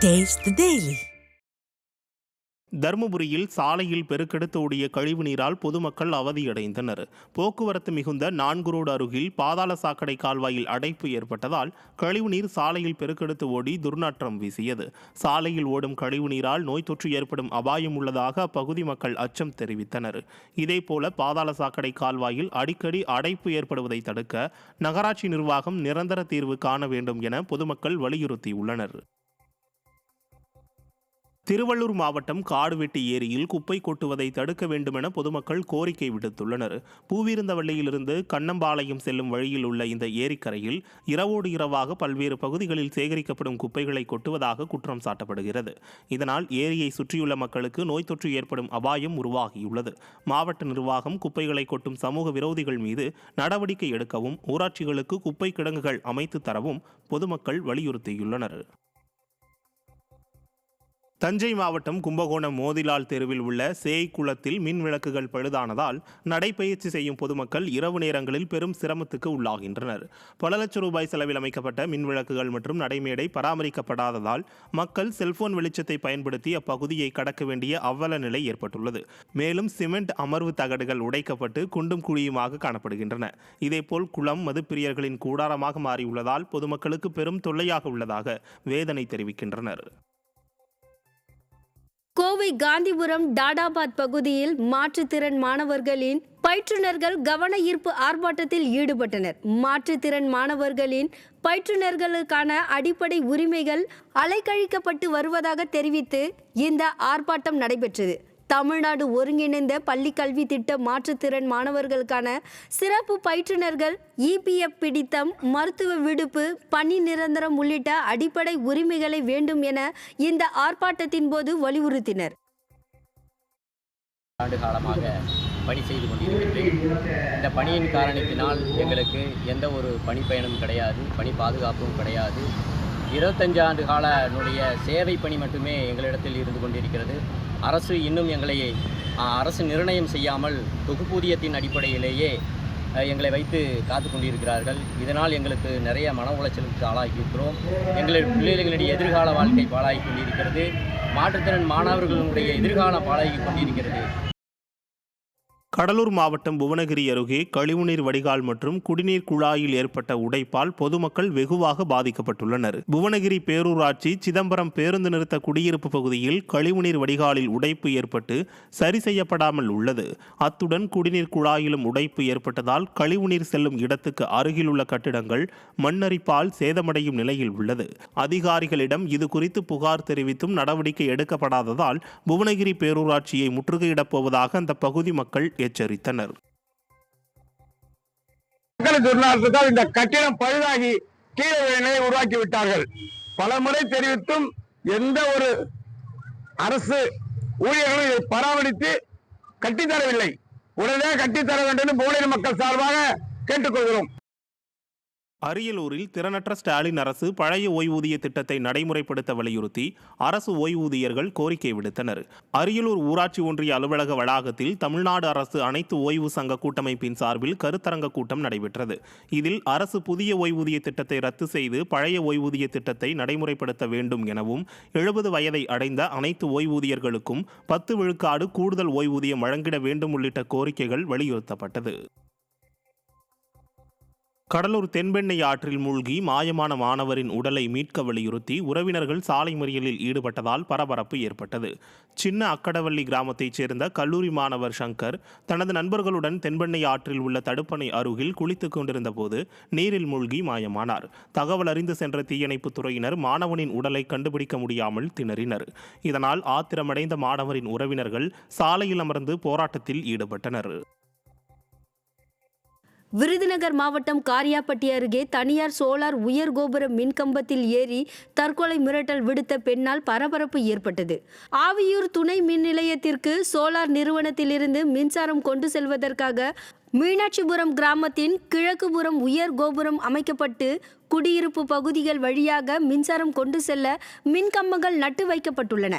Taste the Daily. தருமபுரியில் சாலையில் பெருக்கெடுத்து ஓடிய கழிவு நீரால் பொதுமக்கள் அவதியடைந்தனர். போக்குவரத்து மிகுந்த 4 ரோடு அருகில் பாதாள சாக்கடை கால்வாயில் அடைப்பு ஏற்பட்டதால் கழிவுநீர் சாலையில் பெருக்கெடுத்து ஓடி துர்நாற்றம் வீசியது. சாலையில் ஓடும் கழிவு நீரால் நோய் தொற்று ஏற்படும் அபாயம் உள்ளதாக அப்பகுதி மக்கள் அச்சம் தெரிவித்தனர். இதேபோல பாதாள சாக்கடை கால்வாயில் அடிக்கடி அடைப்பு ஏற்படுவதை தடுக்க நகராட்சி நிர்வாகம் நிரந்தர தீர்வு காண வேண்டும் என பொதுமக்கள் வலியுறுத்தியுள்ளனர். திருவள்ளூர் மாவட்டம் காடுவெட்டி ஏரியில் குப்பை கொட்டுவதை தடுக்க வேண்டுமென பொதுமக்கள் கோரிக்கை விடுத்துள்ளனர். பூவிருந்தவள்ளியிலிருந்து கண்ணம்பாளையம் செல்லும் வழியில் உள்ள இந்த ஏரிக்கரையில் இரவோடு இரவாக பல்வேறு பகுதிகளில் சேகரிக்கப்படும் குப்பைகளை கொட்டுவதாக குற்றம் சாட்டப்படுகிறது. இதனால் ஏரியை சுற்றியுள்ள மக்களுக்கு நோய் தொற்று ஏற்படும் அபாயம் உருவாகியுள்ளது. மாவட்ட நிர்வாகம் குப்பைகளை கொட்டும் சமூக விரோதிகள் மீது நடவடிக்கை எடுக்கவும் ஊராட்சிகளுக்கு குப்பை கிடங்குகள் அமைத்து தரவும் பொதுமக்கள் வலியுறுத்தியுள்ளனர். தஞ்சை மாவட்டம் கும்பகோணம் மோதிலால் தெருவில் உள்ள சேய்குளத்தில் மின் விளக்குகள் பழுதானதால் நடைபயிற்சி செய்யும் பொதுமக்கள் இரவு நேரங்களில் பெரும் சிரமத்துக்கு உள்ளாகின்றனர். பல லட்சம் ரூபாய் செலவில் அமைக்கப்பட்ட மின் விளக்குகள் மற்றும் நடைமேடை பராமரிக்கப்படாததால் மக்கள் செல்போன் வெளிச்சத்தை பயன்படுத்தி அப்பகுதியை கடக்க வேண்டிய அவல நிலை ஏற்பட்டுள்ளது. மேலும் சிமெண்ட் அமர்வு தகடுகள் உடைக்கப்பட்டு குண்டும் குழியுமாக காணப்படுகின்றன. இதேபோல் குளம் மதுப்பிரியர்களின் கூடாரமாக மாறியுள்ளதால் பொதுமக்களுக்கு பெரும் தொல்லையாக உள்ளதாக வேதனை தெரிவிக்கின்றனர். கோவை காந்திபுரம் டாடாபாத் பகுதியில் மாற்றுத்திறன் மாணவர்களின் பயிற்றுனர்கள் கவன ஈர்ப்பு ஆர்ப்பாட்டத்தில் ஈடுபட்டனர். மாற்றுத்திறன் மாணவர்களின் பயிற்றுனர்களுக்கான அடிப்படை உரிமைகள் அலைக்கழிக்கப்பட்டு வருவதாக தெரிவித்து இந்த ஆர்ப்பாட்டம் நடைபெற்றது. தமிழ்நாடு ஒருங்கிணைந்த பள்ளிக்கல்வி திட்ட மாற்றுத்திறன் மாணவர்களுக்கான சிறப்பு பயிற்றுனர்கள் இபிஎஃப் பிடித்தம், மருத்துவ விடுப்பு, பணி நிரந்தரம் உள்ளிட்ட அடிப்படை உரிமைகளை வேண்டும் என இந்த ஆர்ப்பாட்டத்தின் போது வலியுறுத்தினர். ஆண்டு காலமாக பணி செய்து கொண்டிருக்கின்றேன். இந்த பணியின் காரணத்தினால் எங்களுக்கு எந்த ஒரு பணிப்பயனும் கிடையாது, பணி பாதுகாப்பும் கிடையாது. 25 ஆண்டு காலனுடைய சேவை பணி மட்டுமே எங்களிடத்தில் இருந்து கொண்டிருக்கிறது. அரசு இன்னும் அரசு நிர்ணயம் செய்யாமல் தொகுப்பூதியத்தின் அடிப்படையிலேயே எங்களை வைத்து காத்து கொண்டிருக்கிறார்கள். இதனால் எங்களுக்கு நிறைய மன உளைச்சலுக்கு ஆளாகியிருக்கிறோம். எங்களுடைய பிள்ளைகளுடைய எதிர்கால வாழ்க்கை பாழாகி கொண்டிருக்கிறது. மாற்றுத்திறன் மாணவர்களுடைய எதிர்காலம் பாழாகி கொண்டிருக்கிறது. கடலூர் மாவட்டம் புவனகிரி அருகே கழிவுநீர் வடிகால் மற்றும் குடிநீர் குழாயில் ஏற்பட்ட உடைப்பால் பொதுமக்கள் வெகுவாக பாதிக்கப்பட்டுள்ளனர். புவனகிரி பேரூராட்சி சிதம்பரம் பேருந்து நிறுத்த குடியிருப்பு பகுதியில் கழிவுநீர் வடிகாலில் உடைப்பு ஏற்பட்டு சரி செய்யப்படாமல் உள்ளது. அத்துடன் குடிநீர் குழாயிலும் உடைப்பு ஏற்பட்டதால் கழிவுநீர் செல்லும் இடத்துக்கு அருகில் உள்ள கட்டிடங்கள் மண்ணரிப்பால் சேதமடையும் நிலையில் உள்ளது. அதிகாரிகளிடம் இது குறித்து புகார் தெரிவித்தும் நடவடிக்கை எடுக்கப்படாததால் புவனகிரி பேரூராட்சியை முற்றுகையிடப் போவதாக அந்த பகுதி மக்கள் எச்சரித்தனர். இந்த கட்டிடம் பழுதாகி கீழே உருவாக்கி விட்டார்கள். பல முறை தெரிவித்தும் எந்த ஒரு அரசு ஊழியர்களும் இதை பராமரித்து கட்டித்தரவில்லை. உடனே கட்டித்தர வேண்டும் என்று புவனகிரி மக்கள் சார்பாக கேட்டுக்கொள்கிறோம். அரியலூரில் திறனற்ற ஸ்டாலின் அரசு பழைய ஓய்வூதிய திட்டத்தை நடைமுறைப்படுத்த வலியுறுத்தி அரசு ஓய்வூதியர்கள் கோரிக்கை விடுத்தனர். அரியலூர் ஊராட்சி ஒன்றிய அலுவலக வளாகத்தில் தமிழ்நாடு அரசு அனைத்து ஓய்வு சங்க கூட்டமைப்பின் சார்பில் கருத்தரங்க கூட்டம் நடைபெற்றது. இதில் அரசு புதிய ஓய்வூதிய திட்டத்தை ரத்து செய்து பழைய ஓய்வூதிய திட்டத்தை நடைமுறைப்படுத்த வேண்டும் எனவும் 70 வயதை அடைந்த அனைத்து ஓய்வூதியர்களுக்கும் 10 விழுக்காடு கூடுதல் ஓய்வூதியம் வழங்கிட வேண்டும் உள்ளிட்ட கோரிக்கைகள் வலியுறுத்தப்பட்டது. கடலூர் தென்பெண்ணை ஆற்றில் மூழ்கி மாயமான மாணவரின் உடலை மீட்க வலியுறுத்தி உறவினர்கள் சாலை மறியலில் ஈடுபட்டதால் பரபரப்பு ஏற்பட்டது. சின்ன அக்கடவள்ளி கிராமத்தைச் சேர்ந்த கல்லூரி மாணவர் சங்கர் தனது நண்பர்களுடன் தென்பெண்ணை ஆற்றில் உள்ள தடுப்பணை அருகில் குளித்துக் கொண்டிருந்த போது நீரில் மூழ்கி மாயமானார். தகவல் அறிந்து சென்ற தீயணைப்புத் துறையினர் மாணவனின் உடலை கண்டுபிடிக்க முடியாமல் திணறினர். இதனால் ஆத்திரமடைந்த மாணவரின் உறவினர்கள் சாலையில் அமர்ந்து போராட்டத்தில் ஈடுபட்டனர். விருதுநகர் மாவட்டம் காரியாப்பட்டி அருகே தனியார் சோலார் உயர் கோபுர மின்கம்பத்தில் ஏறி தற்கொலை மிரட்டல் விடுத்த பெண்ணால் பரபரப்பு ஏற்பட்டது. ஆவியூர் துணை மின் நிலையத்திற்கு சோலார் நிறுவனத்திலிருந்து மின்சாரம் கொண்டு செல்வதற்காக மீனாட்சிபுரம் கிராமத்தின் கிழக்குபுறம் உயர் கோபுரம் அமைக்கப்பட்டு குடியிருப்பு பகுதிகள் வழியாக மின்சாரம் கொண்டு செல்ல மின்கம்பங்கள் நட்டு வைக்கப்பட்டுள்ளன.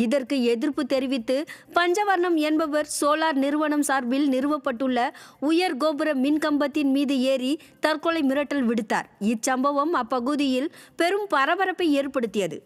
இதற்கு எதிர்ப்பு தெரிவித்து பஞ்சவர்ணம் என்பவர் சோலார் நிறுவனம் சார்பில் நிறுவப்பட்டுள்ள உயர் கோபுர மின்கம்பத்தின் மீது ஏறி தற்கொலை மிரட்டல் விடுத்தார். இச்சம்பவம் அப்பகுதியில் பெரும் பரபரப்பை ஏற்படுத்தியது.